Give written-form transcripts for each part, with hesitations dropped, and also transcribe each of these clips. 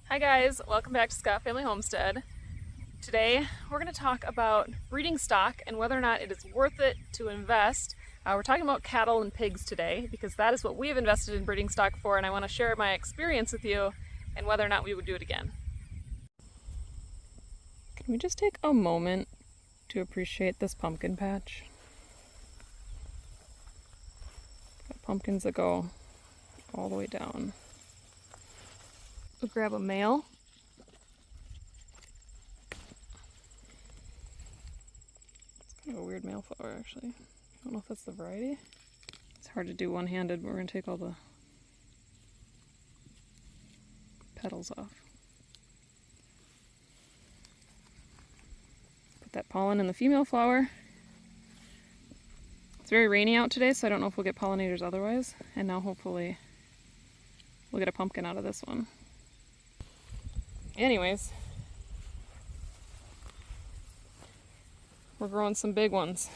Hi guys, welcome back to Scott Family Homestead. Today we're going to talk about breeding stock and whether or not it is worth it to invest. We're talking about cattle and pigs today because that is what we have invested in breeding stock for, and I want to share my experience with you and whether or not we would do it again. Can we just take a moment to appreciate this pumpkin patch? Got pumpkins that go all the way down. We'll grab a male. Kind of a weird male flower, actually. I don't know if that's the variety. It's hard to do one-handed, but we're going to take all the petals off. Put that pollen in the female flower. It's very rainy out today, so I don't know if we'll get pollinators otherwise. And now hopefully we'll get a pumpkin out of this one. Anyways, we're growing some big ones.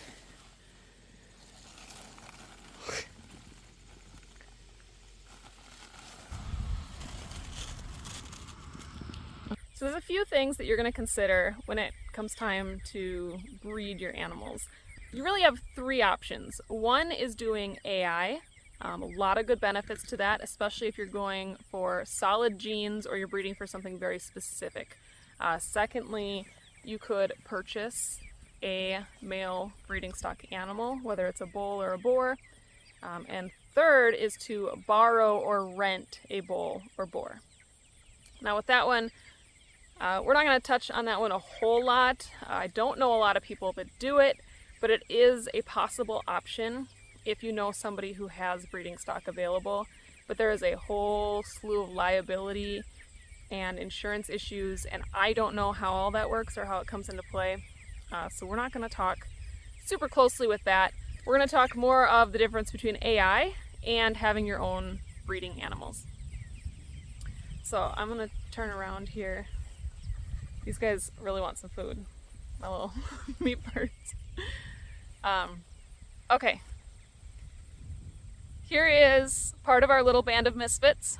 So there's a few things that you're going to consider when it comes time to breed your animals. You really have three options. One is doing AI. A lot of good benefits to that, especially if you're going for solid genes or you're breeding for something very specific. Secondly, you could purchase a male breeding stock animal, whether it's a bull or a boar. And third is to borrow or rent a bull or boar. Now with that one, we're not going to touch on that one a whole lot. I don't know a lot of people that do it, but it is a possible option if you know somebody who has breeding stock available. But there is a whole slew of liability and insurance issues, and I don't know how all that works or how it comes into play. So we're not going to talk super closely with that. We're going to talk more of the difference between AI and having your own breeding animals. So I'm going to turn around here. These guys really want some food. My little meat birds. Okay. Here is part of our little band of misfits.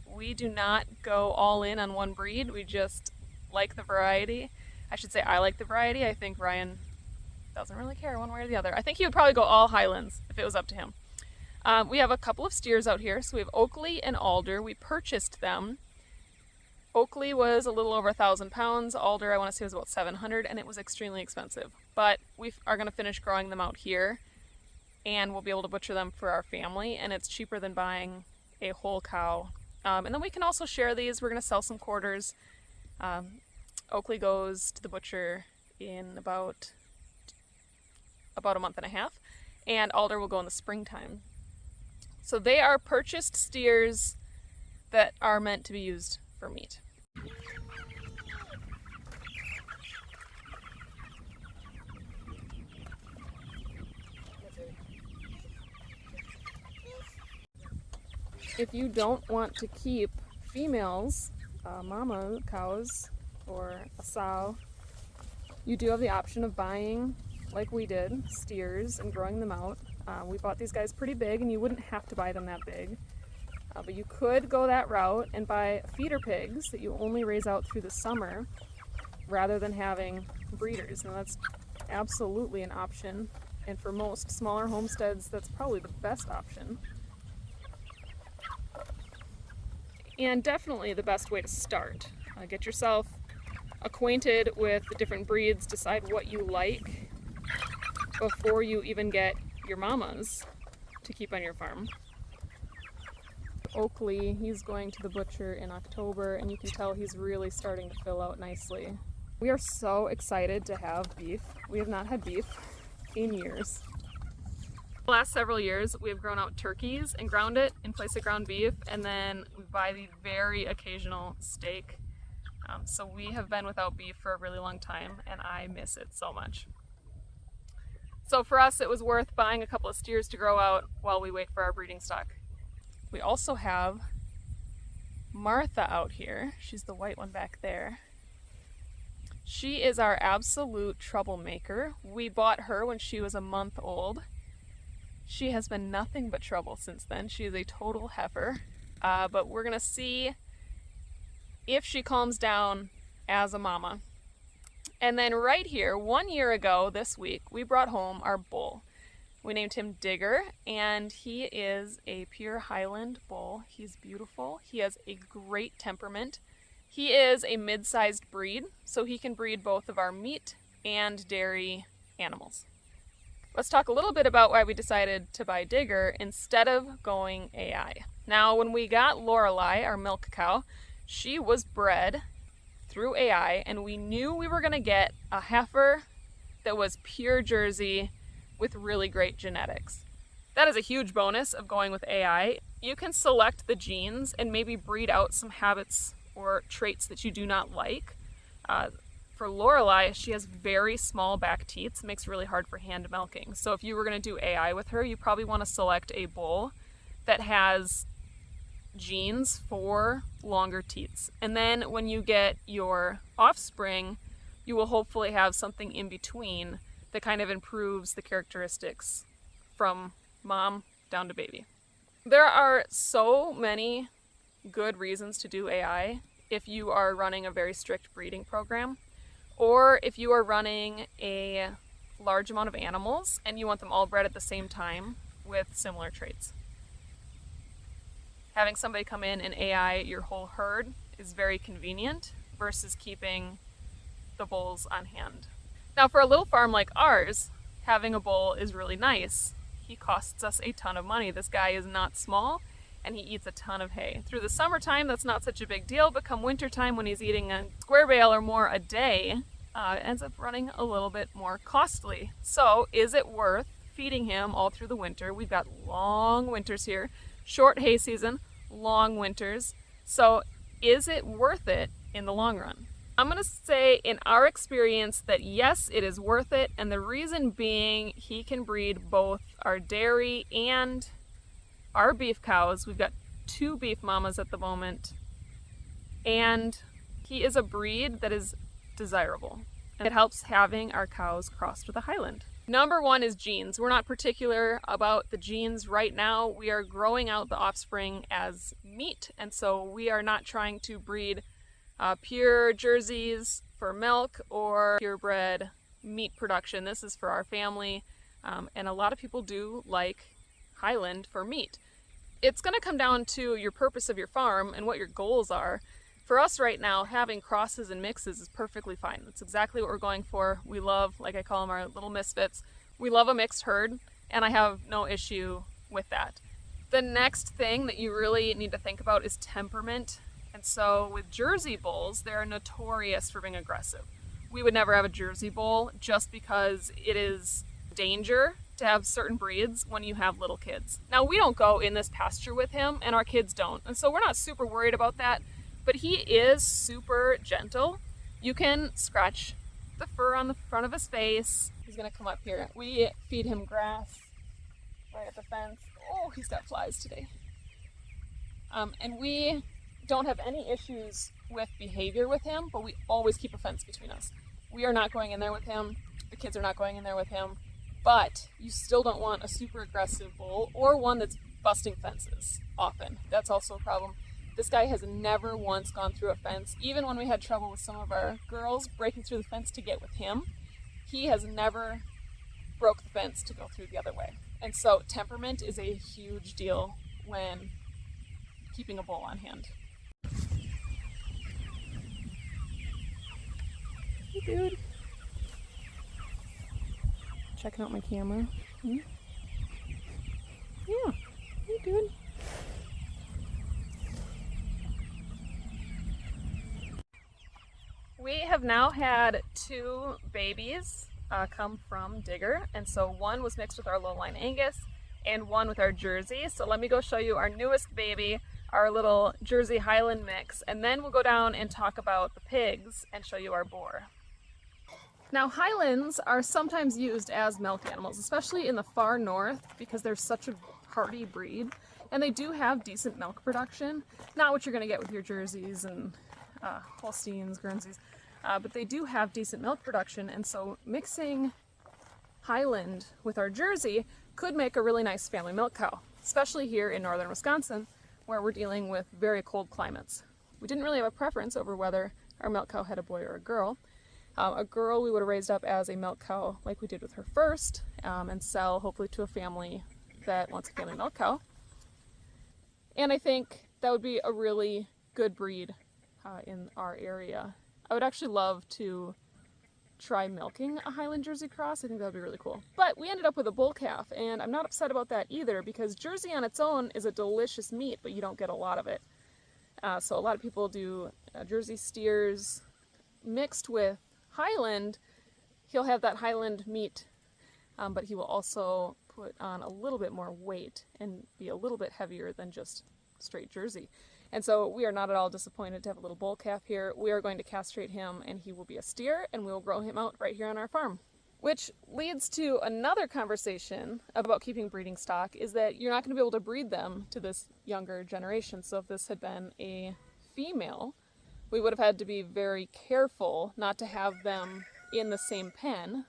We do not go all in on one breed. We just like the variety. I should say I like the variety. I think Ryan doesn't really care one way or the other. I think he would probably go all Highlands if it was up to him. We have a couple of steers out here. So we have Oakley and Alder. We purchased them. Oakley was a little over 1,000 pounds. Alder, I want to say, was about 700, and it was extremely expensive. But we are going to finish growing them out here, and we'll be able to butcher them for our family, and it's cheaper than buying a whole cow. And then we can also share these. We're going to sell some quarters. Oakley goes to the butcher in about a month and a half, and Alder will go in the springtime. So they are purchased steers that are meant to be used for meat. If you don't want to keep females, mama cows, or a sow, you do have the option of buying, like we did, steers and growing them out. We bought these guys pretty big, and you wouldn't have to buy them that big. But you could go that route and buy feeder pigs that you only raise out through the summer rather than having breeders. And that's absolutely an option. And for most smaller homesteads, that's probably the best option. And definitely the best way to start. Get yourself acquainted with the different breeds, decide what you like before you even get your mamas to keep on your farm. Oakley, he's going to the butcher in October, and you can tell he's really starting to fill out nicely. We are so excited to have beef. We have not had beef in years. The last several years, we have grown out turkeys and ground it in place of ground beef, and then we buy the very occasional steak. So we have been without beef for a really long time, and I miss it so much. So for us, it was worth buying a couple of steers to grow out while we wait for our breeding stock. We also have Martha out here. She's the white one back there. She is our absolute troublemaker. We bought her when she was a month old. She has been nothing but trouble since then. She is a total heifer. But we're gonna see if she calms down as a mama. And then right here, 1 year ago this week, we brought home our bull. We named him Digger, and he is a pure Highland bull. He's beautiful. He has a great temperament. He is a mid-sized breed, so he can breed both of our meat and dairy animals. Let's talk a little bit about why we decided to buy Digger instead of going AI. Now, when we got Lorelei, our milk cow, she was bred through AI, and we knew we were going to get a heifer that was pure Jersey with really great genetics. That is a huge bonus of going with AI. You can select the genes and maybe breed out some habits or traits that you do not like. For Lorelei, she has very small back teats. It makes it really hard for hand milking. So if you were going to do AI with her, you probably want to select a bull that has genes for longer teats. And then when you get your offspring, you will hopefully have something in between that kind of improves the characteristics from mom down to baby. There are so many good reasons to do AI if you are running a very strict breeding program, or if you are running a large amount of animals and you want them all bred at the same time with similar traits. Having somebody come in and AI your whole herd is very convenient versus keeping the bulls on hand. Now, for a little farm like ours, having a bull is really nice. He costs us a ton of money. This guy is not small, and he eats a ton of hay. Through the summertime, that's not such a big deal, but come wintertime, when he's eating a square bale or more a day, it ends up running a little bit more costly. So, is it worth feeding him all through the winter? We've got long winters here, short hay season, long winters. So, is it worth it in the long run? I'm going to say in our experience that yes, it is worth it, and the reason being he can breed both our dairy and our beef cows. We've got 2 beef mamas at the moment, and he is a breed that is desirable. And it helps having our cows crossed with a Highland. Number 1 is genes. We're not particular about the genes right now. We are growing out the offspring as meat, and so we are not trying to breed pure Jerseys for milk or purebred meat production. This is for our family, and a lot of people do like Highland for meat. It's going to come down to your purpose of your farm and what your goals are. For us right now, having crosses and mixes is perfectly fine. That's exactly what we're going for. We love, like I call them, our little misfits. We love a mixed herd, and I have no issue with that. The next thing that you really need to think about is temperament. And so with Jersey bulls, they're notorious for being aggressive. We would never have a Jersey bull just because it is danger to have certain breeds when you have little kids. Now, we don't go in this pasture with him, and our kids don't. And so we're not super worried about that, but he is super gentle. You can scratch the fur on the front of his face. He's gonna come up here. We feed him grass right at the fence. Oh, he's got flies today. And we don't have any issues with behavior with him, but we always keep a fence between us. We are not going in there with him. The kids are not going in there with him. But you still don't want a super aggressive bull or one that's busting fences often. That's also a problem. This guy has never once gone through a fence. Even when we had trouble with some of our girls breaking through the fence to get with him, he has never broke the fence to go through the other way. And so temperament is a huge deal when keeping a bull on hand. Hey, dude. Checking out my camera. Yeah. Hey, dude. We have now had 2 babies come from Digger, and so one was mixed with our lowline Angus and one with our Jersey. So let me go show you our newest baby, our little Jersey Highland mix, and then we'll go down and talk about the pigs and show you our boar. Now, Highlands are sometimes used as milk animals, especially in the far north, because they're such a hardy breed, and they do have decent milk production. Not what you're going to get with your Jerseys and Holsteins, Guernseys, but they do have decent milk production, and so mixing Highland with our Jersey could make a really nice family milk cow, especially here in northern Wisconsin, where we're dealing with very cold climates. We didn't really have a preference over whether our milk cow had a boy or a girl. A girl we would have raised up as a milk cow like we did with her first, and sell hopefully to a family that wants a family milk cow. And I think that would be a really good breed in our area. I would actually love to try milking a Highland Jersey cross. I think that would be really cool. But we ended up with a bull calf, and I'm not upset about that either, because Jersey on its own is a delicious meat, but you don't get a lot of it. So a lot of people do Jersey steers mixed with Highland. He'll have that Highland meat, but he will also put on a little bit more weight and be a little bit heavier than just straight Jersey. And so we are not at all disappointed to have a little bull calf here. We are going to castrate him, and he will be a steer, and we will grow him out right here on our farm. Which leads to another conversation about keeping breeding stock, is that you're not going to be able to breed them to this younger generation. So if this had been a female, we would have had to be very careful not to have them in the same pen.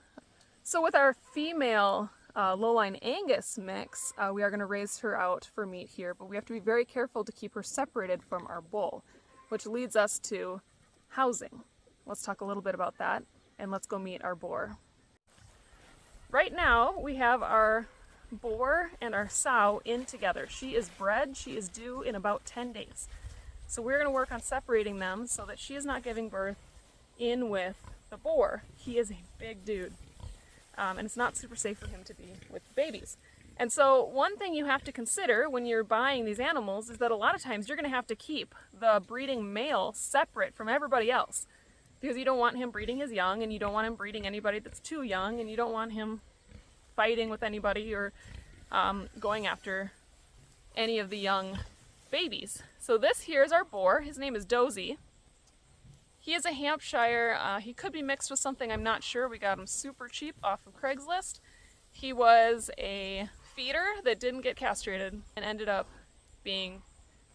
So with our female low-line Angus mix, we are going to raise her out for meat here, but we have to be very careful to keep her separated from our bull, which leads us to housing. Let's talk a little bit about that, and let's go meet our boar. Right now, we have our boar and our sow in together. She is bred, she is due in about 10 days. So we're going to work on separating them so that she is not giving birth in with the boar. He is a big dude, and it's not super safe for him to be with babies. And so one thing you have to consider when you're buying these animals is that a lot of times you're going to have to keep the breeding male separate from everybody else, because you don't want him breeding his young, and you don't want him breeding anybody that's too young, and you don't want him fighting with anybody or going after any of the young babies. So this here is our boar. His name is Dozy. He is a Hampshire. He could be mixed with something, I'm not sure. We got him super cheap off of Craigslist. He was a feeder that didn't get castrated and ended up being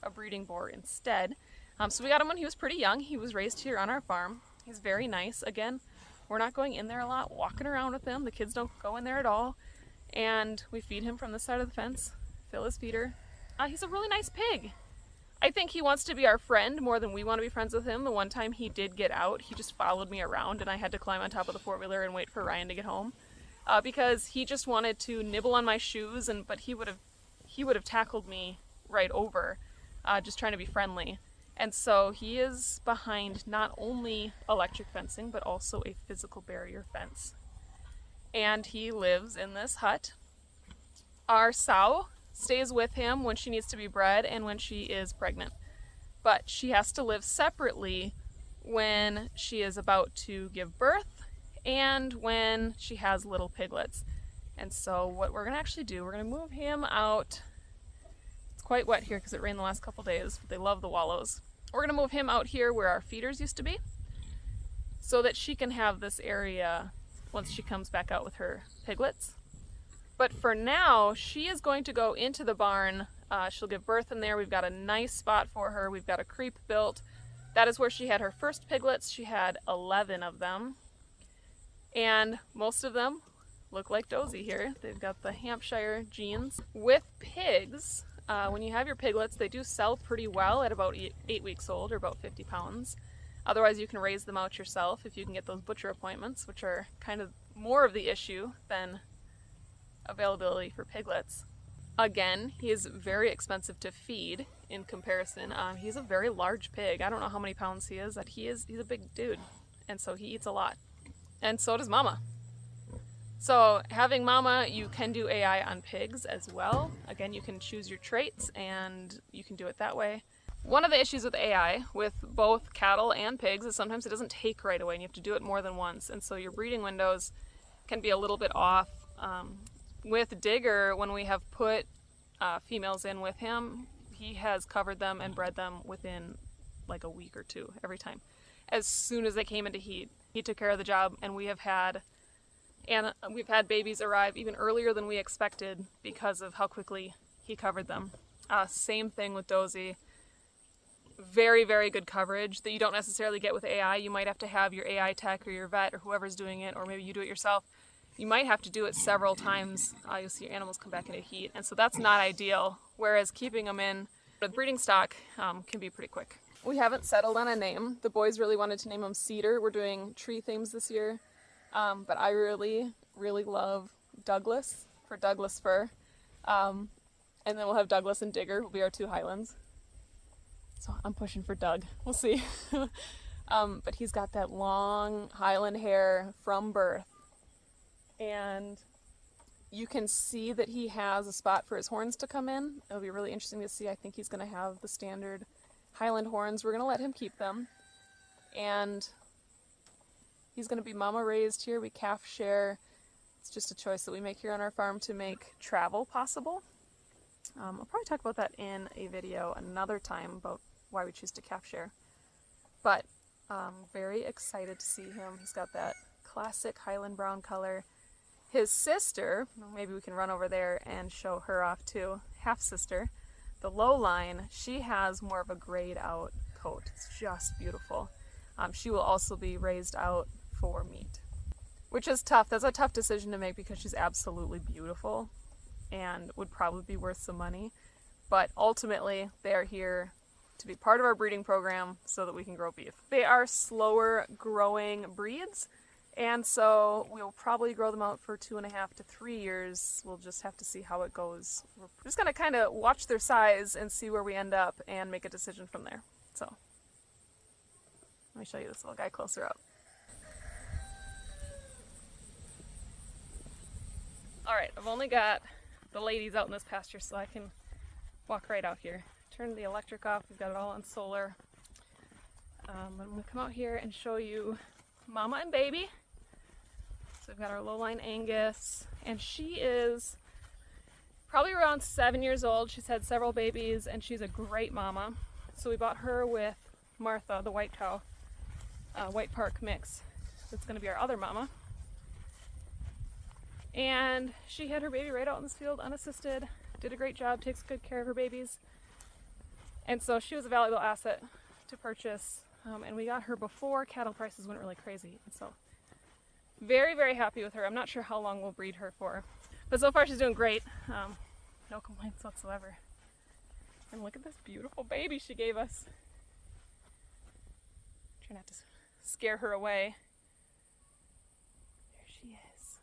a breeding boar instead. So we got him when he was pretty young. He was raised here on our farm. He's very nice. Again, we're not going in there a lot, walking around with him. The kids don't go in there at all. And we feed him from this side of the fence, fill his feeder. He's a really nice pig. I think he wants to be our friend more than we want to be friends with him. The one time he did get out, he just followed me around, and I had to climb on top of the four-wheeler and wait for Ryan to get home, because he just wanted to nibble on my shoes, but he would have tackled me right over, just trying to be friendly. And so he is behind not only electric fencing, but also a physical barrier fence. And he lives in this hut. Our sow stays with him when she needs to be bred and when she is pregnant. But she has to live separately when she is about to give birth and when she has little piglets. And so what we're gonna actually do, we're gonna move him out. It's quite wet here because it rained the last couple days. They love the wallows. We're gonna move him out here where our feeders used to be, so that she can have this area once she comes back out with her piglets. But for now, she is going to go into the barn. She'll give birth in there. We've got a nice spot for her. We've got a creep built. That is where she had her first piglets. She had 11 of them. And most of them look like Dozy here. They've got the Hampshire genes. With pigs, when you have your piglets, they do sell pretty well at about 8 weeks old, or about 50 pounds. Otherwise, you can raise them out yourself if you can get those butcher appointments, which are kind of more of the issue than availability for piglets. Again, he is very expensive to feed in comparison. He's a very large pig. I don't know how many pounds he is. He's a big dude, and so he eats a lot. And so does Mama. So having Mama, you can do AI on pigs as well. Again, you can choose your traits and you can do it that way. One of the issues with AI with both cattle and pigs is sometimes it doesn't take right away and you have to do it more than once. And so your breeding windows can be a little bit off. With Digger, when we have put females in with him, he has covered them and bred them within like a week or two every time. As soon as they came into heat, he took care of the job, and we've had babies arrive even earlier than we expected because of how quickly he covered them. Same thing with Dozy. Very, very good coverage that you don't necessarily get with AI. You might have to have your AI tech or your vet or whoever's doing it, or maybe you do it yourself. You might have to do it several times. You'll see your animals come back into heat, and so that's not ideal, whereas keeping them in with breeding stock can be pretty quick. We haven't settled on a name. The boys really wanted to name him Cedar. We're doing tree themes this year. But I really, really love Douglas for Douglas fir. And then we'll have Douglas and Digger will be our two Highlands. So I'm pushing for Doug. We'll see. But he's got that long Highland hair from birth. And you can see that he has a spot for his horns to come in. It'll be really interesting to see. I think he's going to have the standard Highland horns. We're going to let him keep them. And he's going to be mama raised here. We calf share. It's just a choice that we make here on our farm to make travel possible. I'll probably talk about that in a video another time about why we choose to calf share. But very excited to see him. He's got that classic Highland brown color. His sister, maybe we can run over there and show her off too, half sister, the Lowline, she has more of a grayed out coat. It's just beautiful. She will also be raised out for meat, which is tough. That's a tough decision to make because she's absolutely beautiful and would probably be worth some money. But ultimately, they are here to be part of our breeding program so that we can grow beef. They are slower growing breeds, and so we'll probably grow them out for 2.5 to 3 years. We'll just have to see how it goes. We're just gonna kind of watch their size and see where we end up and make a decision from there. So let me show you this little guy closer up. All right, I've only got the ladies out in this pasture, so I can walk right out here. Turn the electric off. We've got it all on solar. I'm gonna come out here and show you mama and baby. So we've got our Lowline Angus, and she is probably around 7 years old. She's had several babies, and she's a great mama. So we bought her with Martha, the white cow, White Park mix. That's gonna be our other mama. And she had her baby right out in this field, unassisted, did a great job, takes good care of her babies. And so she was a valuable asset to purchase. And we got her before cattle prices went really crazy. And so very, very happy with her. I'm not sure how long we'll breed her for, but so far she's doing great. No complaints whatsoever. And look at this beautiful baby she gave us. Try not to scare her away. There she is.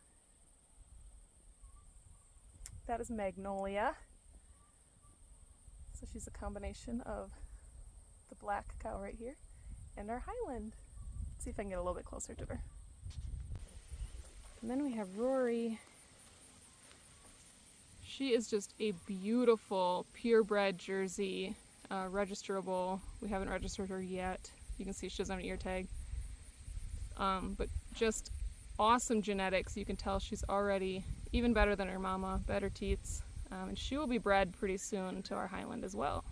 That is Magnolia. So she's a combination of the black cow right here and our Highland. Let's see if I can get a little bit closer to her. And then we have Rory. She is just a beautiful purebred Jersey, registerable. We haven't registered her yet. You can see she doesn't have an ear tag. But just awesome genetics. You can tell she's already even better than her mama, better teats. And she will be bred pretty soon to our Highland as well.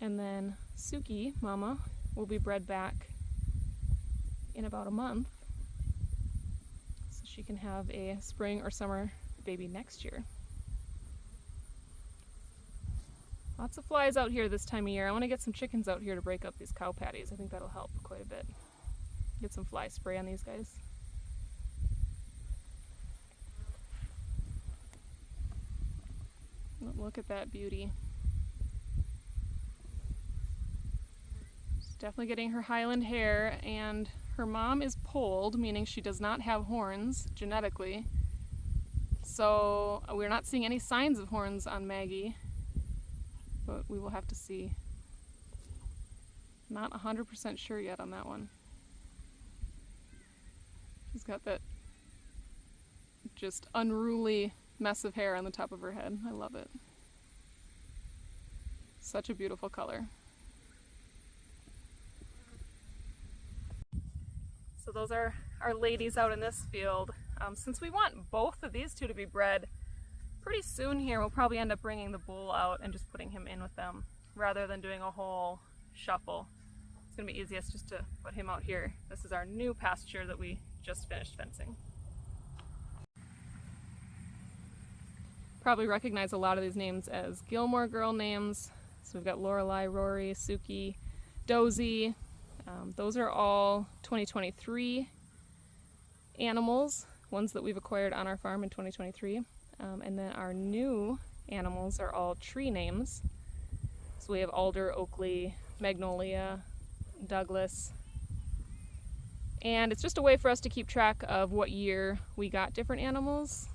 And then Suki, mama, will be bred back in about a month. So she can have a spring or summer baby next year. Lots of flies out here this time of year. I want to get some chickens out here to break up these cow patties. I think that'll help quite a bit. Get some fly spray on these guys. Look at that beauty. She's definitely getting her Highland hair, and her mom is polled, meaning she does not have horns genetically. So we're not seeing any signs of horns on Maggie, but we will have to see. Not 100% sure yet on that one. She's got that just unruly mess of hair on the top of her head. I love it. Such a beautiful color. So those are our ladies out in this field. Since we want both of these two to be bred pretty soon here, we'll probably end up bringing the bull out and just putting him in with them rather than doing a whole shuffle. It's going to be easiest just to put him out here. This is our new pasture that we just finished fencing. Probably recognize a lot of these names as Gilmore Girl names. So we've got Lorelei, Rory, Suki, Dozy. Those are all 2023 animals, ones that we've acquired on our farm in 2023. And then our new animals are all tree names. So we have alder, Oakley, magnolia, Douglas. And it's just a way for us to keep track of what year we got different animals.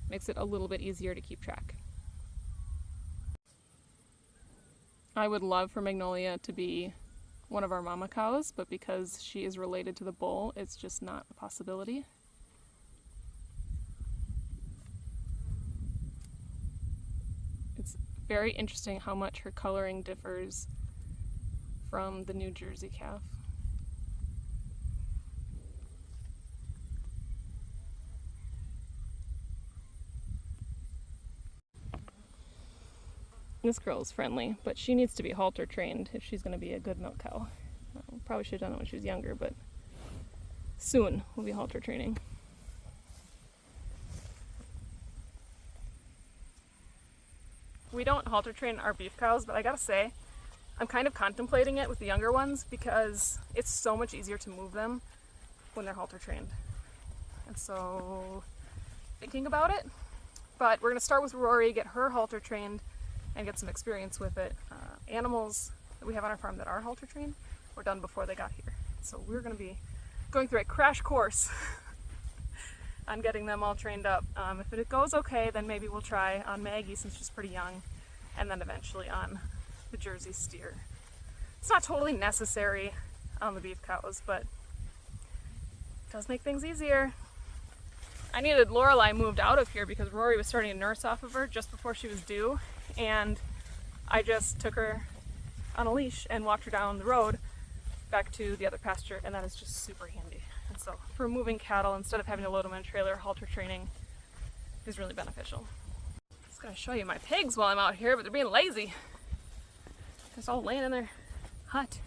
Makes it a little bit easier to keep track. I would love for Magnolia to be one of our mama cows, but because she is related to the bull, it's just not a possibility. It's very interesting how much her coloring differs from the New Jersey calf. This girl is friendly, but she needs to be halter trained if she's going to be a good milk cow. Probably should have done it when she was younger, but soon we'll be halter training. We don't halter train our beef cows, but I gotta say, I'm kind of contemplating it with the younger ones because it's so much easier to move them when they're halter trained. And so, thinking about it, but we're gonna start with Rory, get her halter trained, and get some experience with it. Animals that we have on our farm that are halter trained were done before they got here. So we're going to be going through a crash course on getting them all trained up. If it goes okay, then maybe we'll try on Maggie since she's pretty young, and then eventually on the Jersey steer. It's not totally necessary on the beef cows, but it does make things easier. I needed Lorelei moved out of here because Rory was starting to nurse off of her just before she was due, and I just took her on a leash and walked her down the road back to the other pasture, and that is just super handy. And so for moving cattle, instead of having to load them in a trailer, halter training is really beneficial. I'm just gonna show you my pigs while I'm out here, but they're being lazy. Just all laying in their hut.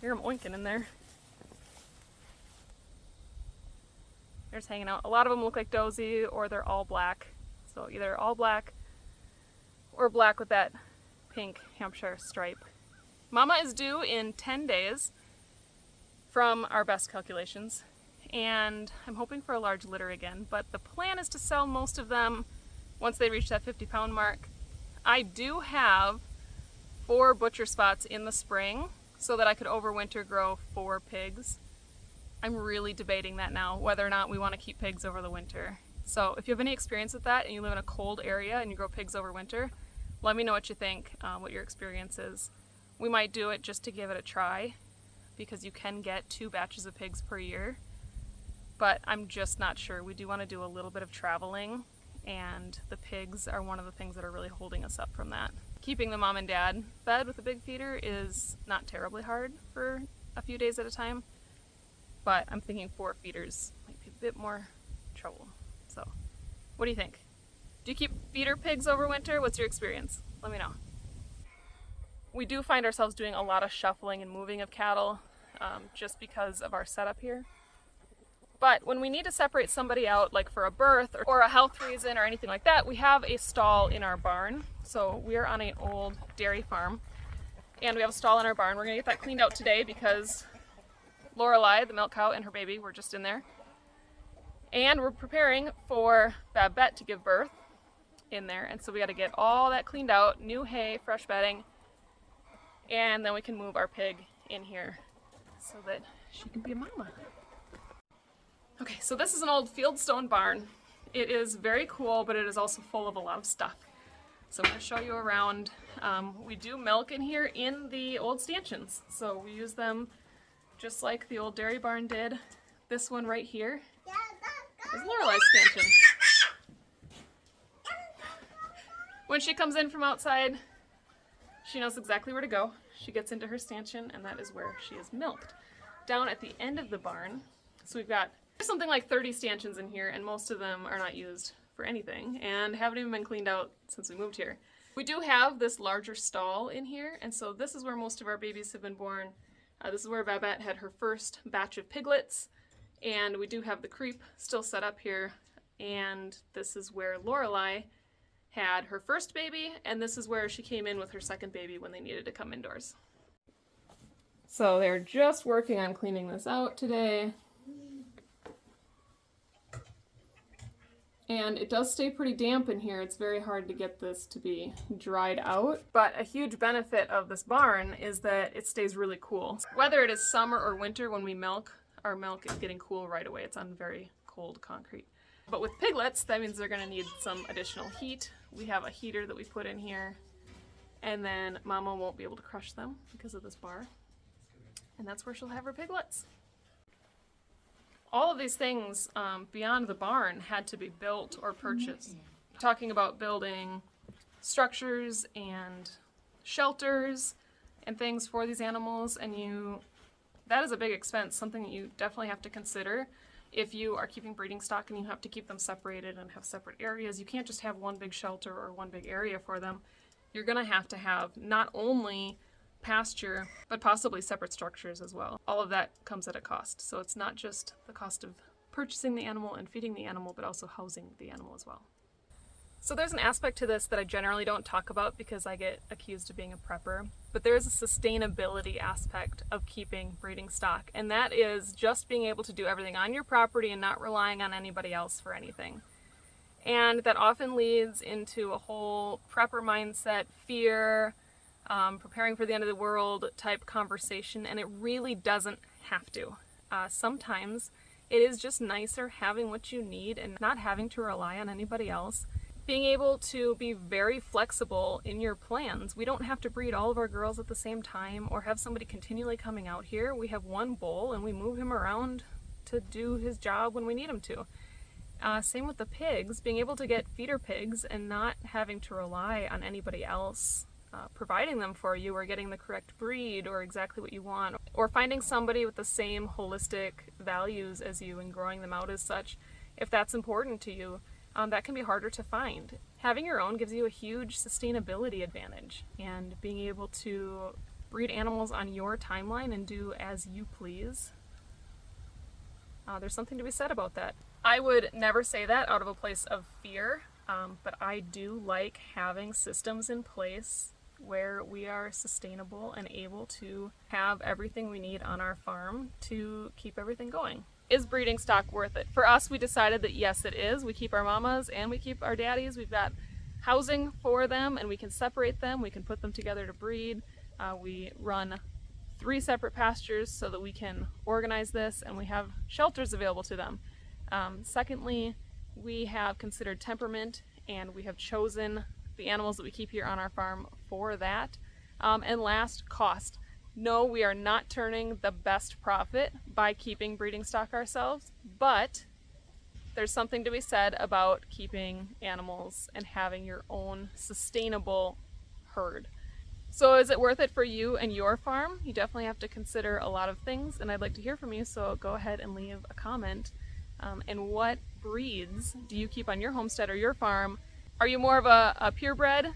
Hear them oinking in there. They're just hanging out. A lot of them look like dozy, or they're all black. So either all black or black with that pink Hampshire stripe. Mama is due in 10 days from our best calculations, and I'm hoping for a large litter again, but the plan is to sell most of them once they reach that 50-pound mark. I do have 4 butcher spots in the spring so that I could overwinter grow 4 pigs. I'm really debating that now, whether or not we want to keep pigs over the winter. So if you have any experience with that and you live in a cold area and you grow pigs over winter, let me know what you think, what your experience is. We might do it just to give it a try because you can get 2 batches of pigs per year, but I'm just not sure. We do want to do a little bit of traveling, and the pigs are one of the things that are really holding us up from that. Keeping the mom and dad fed with a big feeder is not terribly hard for a few days at a time. But I'm thinking 4 feeders might be a bit more trouble. So, what do you think? Do you keep feeder pigs over winter? What's your experience? Let me know. We do find ourselves doing a lot of shuffling and moving of cattle just because of our setup here. But when we need to separate somebody out, like for a birth or a health reason or anything like that, we have a stall in our barn. So we are on an old dairy farm, and we have a stall in our barn. We're gonna get that cleaned out today because Lorelei, the milk cow, and her baby were just in there. And we're preparing for Babette to give birth in there. And so we got to get all that cleaned out, new hay, fresh bedding, and then we can move our pig in here so that she can be a mama. Okay, so this is an old fieldstone barn. It is very cool, but it is also full of a lot of stuff. So I'm going to show you around. We do milk in here in the old stanchions. So we use them just like the old dairy barn did. This one right here is Lorelei's stanchion. When she comes in from outside, she knows exactly where to go. She gets into her stanchion, and that is where she is milked. Down at the end of the barn, so we've got something like 30 stanchions in here, and most of them are not used for anything and haven't even been cleaned out since we moved here. We do have this larger stall in here, and so this is where most of our babies have been born. This is where Babette had her first batch of piglets, and we do have the creep still set up here, and this is where Lorelei had her first baby, and this is where she came in with her second baby when they needed to come indoors. So they're just working on cleaning this out today. And it does stay pretty damp in here. It's very hard to get this to be dried out. But a huge benefit of this barn is that it stays really cool. Whether it is summer or winter when we milk, our milk is getting cool right away. It's on very cold concrete. But with piglets, that means they're gonna need some additional heat. We have a heater that we put in here, and then Mama won't be able to crush them because of this bar. And that's where she'll have her piglets. All of these things beyond the barn had to be built or purchased. Talking about building structures and shelters and things for these animals, and that is a big expense, something that you definitely have to consider if you are keeping breeding stock and you have to keep them separated and have separate areas. You can't just have one big shelter or one big area for them. You're gonna have to have not only pasture, but possibly separate structures as well. All of that comes at a cost. So it's not just the cost of purchasing the animal and feeding the animal, but also housing the animal as well. So there's an aspect to this that I generally don't talk about because I get accused of being a prepper, but there is a sustainability aspect of keeping breeding stock, and that is just being able to do everything on your property and not relying on anybody else for anything. And that often leads into a whole prepper mindset, fear, preparing for the end of the world type conversation, and it really doesn't have to. Sometimes it is just nicer having what you need and not having to rely on anybody else. Being able to be very flexible in your plans. We don't have to breed all of our girls at the same time or have somebody continually coming out here. We have one bull and we move him around to do his job when we need him to. Same with the pigs, being able to get feeder pigs and not having to rely on anybody else providing them for you or getting the correct breed or exactly what you want, or finding somebody with the same holistic values as you and growing them out as such. If that's important to you, that can be harder to find. Having your own gives you a huge sustainability advantage, and being able to breed animals on your timeline and do as you please, there's something to be said about that. I would never say that out of a place of fear, but I do like having systems in place where we are sustainable and able to have everything we need on our farm to keep everything going. Is breeding stock worth it? For us, we decided that yes, it is. We keep our mamas and we keep our daddies. We've got housing for them and we can separate them. We can put them together to breed. We run 3 separate pastures so that we can organize this, and we have shelters available to them. Secondly, we have considered temperament, and we have chosen the animals that we keep here on our farm for that. And last, cost. No, we are not turning the best profit by keeping breeding stock ourselves, but there's something to be said about keeping animals and having your own sustainable herd. So is it worth it for you and your farm? You definitely have to consider a lot of things, and I'd like to hear from you, so go ahead and leave a comment. And what breeds do you keep on your homestead or your farm? Are you more of a purebred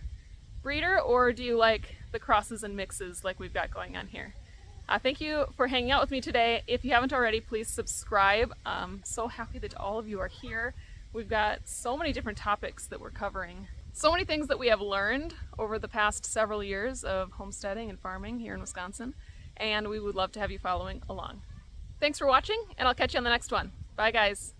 breeder, or do you like the crosses and mixes like we've got going on here? Thank you for hanging out with me today. If you haven't already, please subscribe. I'm so happy that all of you are here. We've got so many different topics that we're covering. So many things that we have learned over the past several years of homesteading and farming here in Wisconsin, and we would love to have you following along. Thanks for watching, and I'll catch you on the next one. Bye, guys.